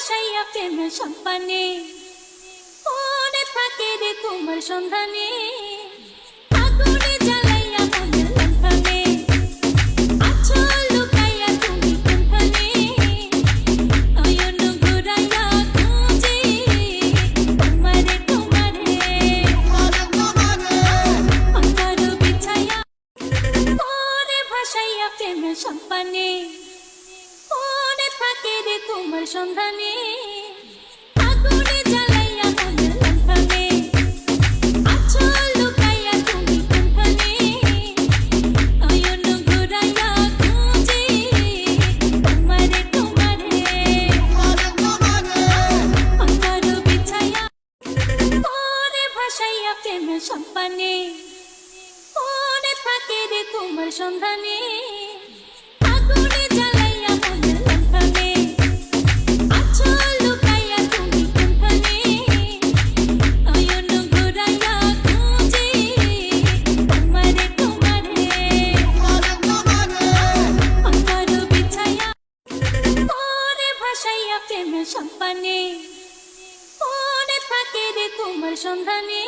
ভাসাইয়া প্রেমের সম্পানে মনে থাকে রে তোমার সন্ধানে আগুনে জ্বালাইয়া মনের লণ্ঠনে আছো লুকাইয়া তুমি কোনখানে নয়ন ঘুরাইয়া খুঁজি তোমারে অন্তর বিছাইয়া মনে ভাসাইয়া প্রেমের সম্পানে মনে থাকে রে তোমার সন্ধানে আগুনে জ্বালাইয়া মনের লণ্ঠনে আছো লুকাইয়া তুমি কোনখানে নয়ন ঘুরাইয়া খুঁজি তোমারে অন্তর বিছাইয়া মনে ভাসাইয়া প্রেমের সম্পানে মনে থাকে রে তোমার সন্ধানে আগুনে জ্বালাইয়া মনের লণ্ঠনে আছো লুকাইয়া তুমি কোনখানে নয়ন ঘুরাইয়া খুঁজি তোমারে অন্তর বিছাইয়া মনে ভাসাইয়া প্রেমের সম্পানে মনে থাকে রে তোমার সন্ধানে।